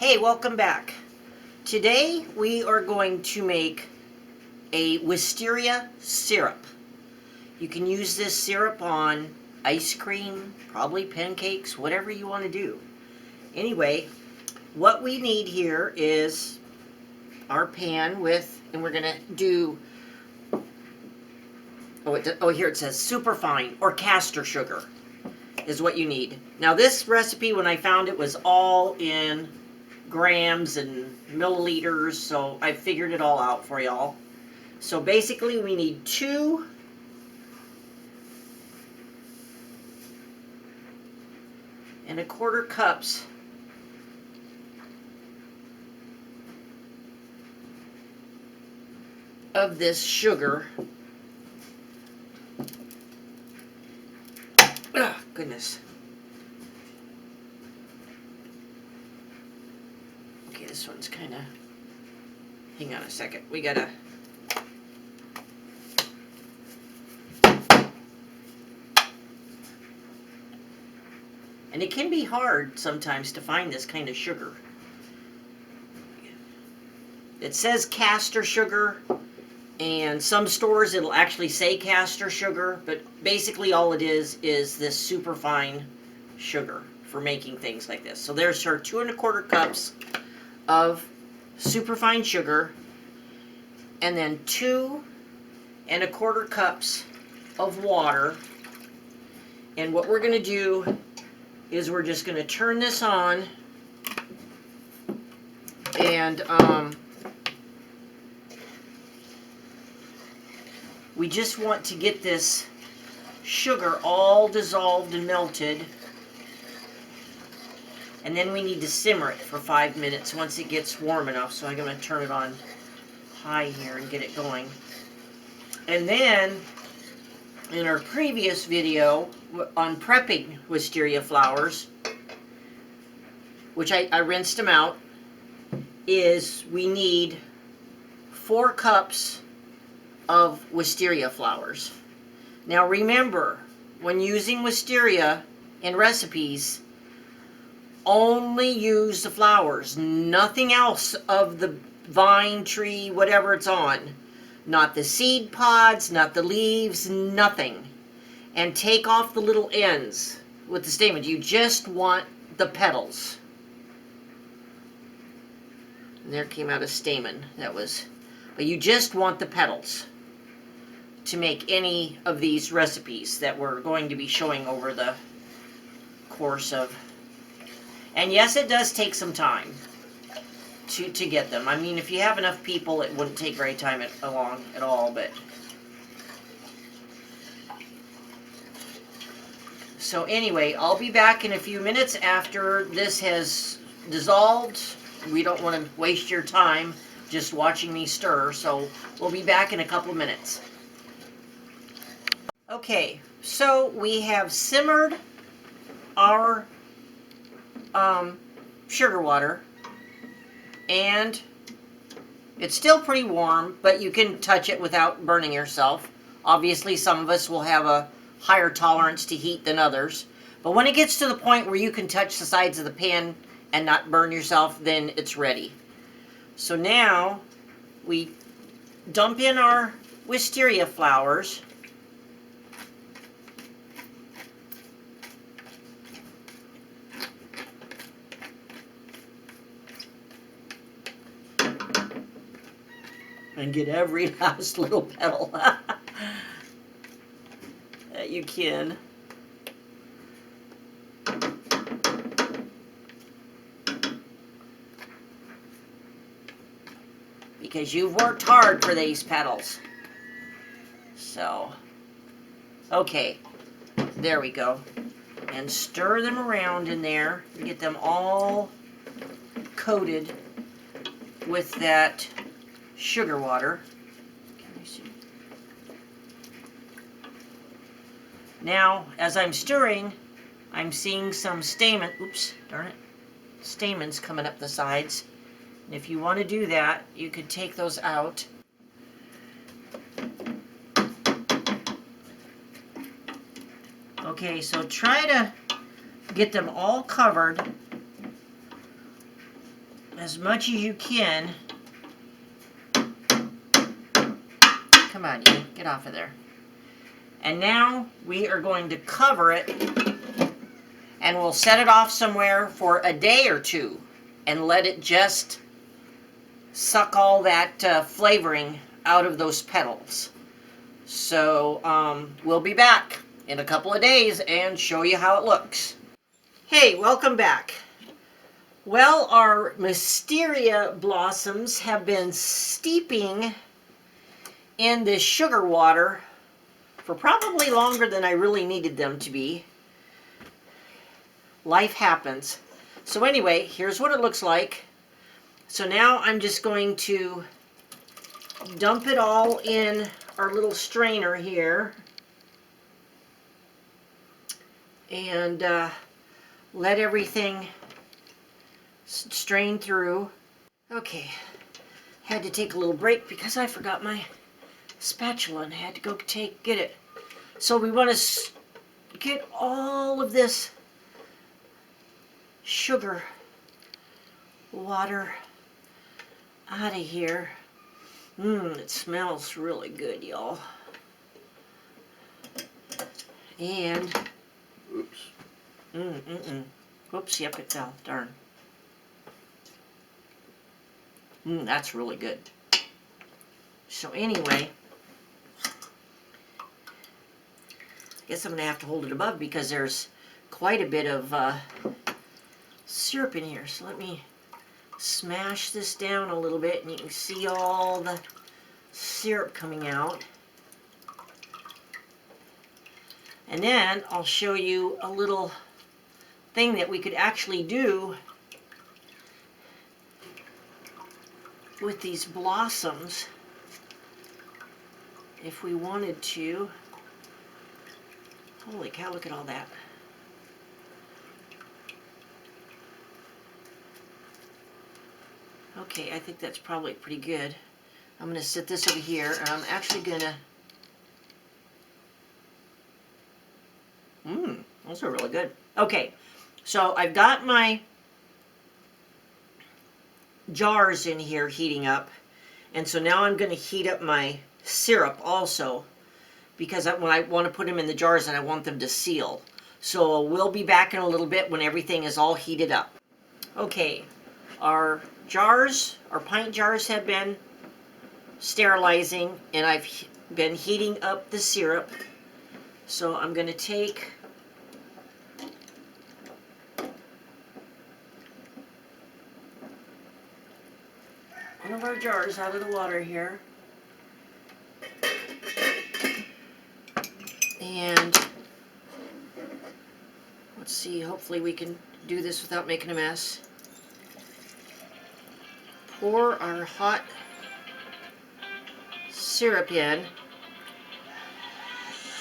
Hey, welcome back. Today we are going to make a Wisteria syrup. You can use this syrup on ice cream, probably pancakes, whatever you want to do. Anyway, what we need here is our pan with, and we're going to do, here it says superfine or castor sugar is what you need. Now this recipe, when I found it, was all in grams and milliliters, so I figured it all out for y'all. So basically we need 2 1/4 cups of this sugar. Oh, goodness. Okay, this one's kind of... Hang on a second. We gotta... And it can be hard sometimes to find this kind of sugar. It says castor sugar, and some stores it'll actually say castor sugar, but basically all it is this superfine sugar for making things like this. So there's her 2 1/4 cups of superfine sugar, and then 2 1/4 cups of water. And what we're going to do is we're just going to turn this on, and we just want to get this sugar all dissolved and melted, and then we need to simmer it for 5 minutes once it gets warm enough. So I'm going to turn it on high here and get it going. And then in our previous video on prepping wisteria flowers, which I rinsed them out, is we need 4 cups of wisteria flowers. Now remember, when using wisteria in recipes, only use the flowers, nothing else of the vine, tree, whatever it's on. Not the seed pods, not the leaves, nothing. And take off the little ends with the stamens. You just want the petals. And there came out a stamen. But you just want the petals to make any of these recipes that we're going to be showing over the course of. And yes, it does take some time to get them. I mean, if you have enough people, it wouldn't take very time at all, but... So anyway, I'll be back in a few minutes after this has dissolved. We don't want to waste your time just watching me stir, so we'll be back in a couple minutes. Okay, so we have simmered our sugar water, and it's still pretty warm, but you can touch it without burning yourself. Obviously, some of us will have a higher tolerance to heat than others, but when it gets to the point where you can touch the sides of the pan and not burn yourself, then it's ready. So now we dump in our wisteria flowers. And get every last little petal that you can. Because you've worked hard for these petals. So, okay, there we go. And stir them around in there. Get them all coated with that sugar water. Can you see? Now, as I'm stirring, I'm seeing some stamens coming up the sides. And if you want to do that, you could take those out. Okay, so try to get them all covered as much as you can. Come on, you get off of there. And now we are going to cover it, and we'll set it off somewhere for a day or two and let it just suck all that flavoring out of those petals. So we'll be back in a couple of days and show you how it looks. Hey, welcome back. Well, our wisteria blossoms have been steeping in this sugar water for probably longer than I really needed them to be. Life happens. So anyway, here's what it looks like. So now I'm just going to dump it all in our little strainer here and let everything strain through. Okay, had to take a little break because I forgot my spatula and had to go get it. So we want to get all of this sugar water out of here. It smells really good, y'all. And whoops, yep, it fell. Darn. That's really good. So anyway, I guess I'm going to have to hold it above because there's quite a bit of syrup in here. So let me smash this down a little bit and you can see all the syrup coming out. And then I'll show you a little thing that we could actually do with these blossoms if we wanted to. Holy cow, look at all that. Okay, I think that's probably pretty good. I'm going to set this over here, and I'm actually going to... Those are really good. Okay, so I've got my jars in here heating up, and so now I'm going to heat up my syrup also, because when I want to put them in the jars and I want them to seal. So we'll be back in a little bit when everything is all heated up. Okay, our jars, our pint jars have been sterilizing, and I've been heating up the syrup. So I'm going to take one of our jars out of the water here. And let's see, hopefully we can do this without making a mess. Pour our hot syrup in.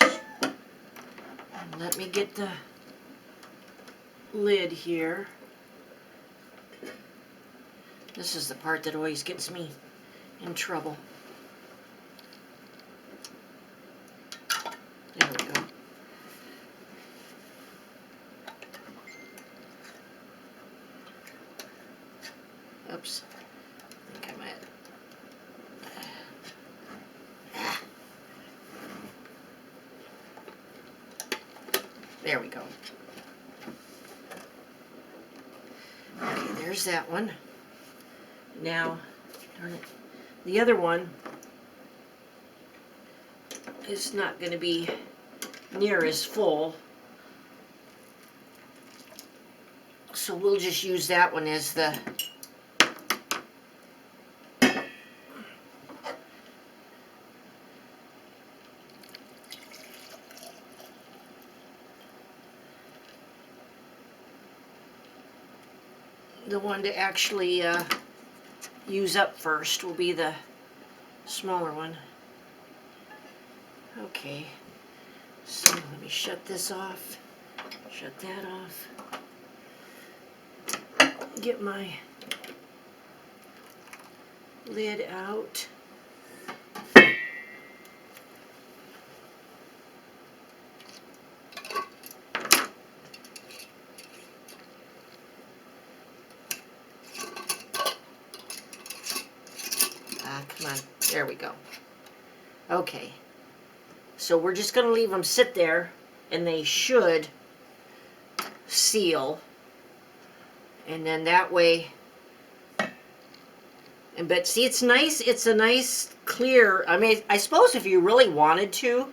And let me get the lid here. This is the part that always gets me in trouble. There we go. Oops. I think I might. There we go. Okay, there's that one. Now, darn it, the other one is not going to be near as full, so we'll just use that one as the one to actually use up first. Will be the smaller one. Okay, so let me shut this off, shut that off, get my lid out. There we go. Okay. So we're just going to leave them sit there, and they should seal. And then that way, but see, it's nice. It's a nice clear. I mean, I suppose if you really wanted to,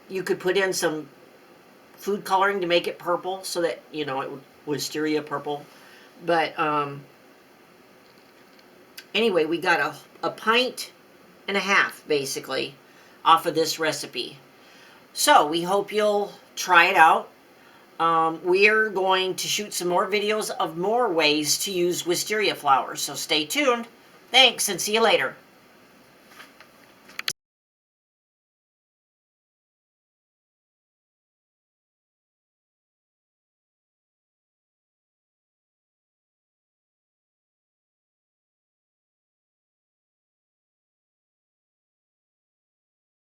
you could put in some food coloring to make it purple, so that, you know, it would wisteria purple. But anyway, we got a pint and a half basically off of this recipe. So we hope you'll try it out. We're going to shoot some more videos of more ways to use wisteria flowers, so stay tuned. Thanks, and see you later.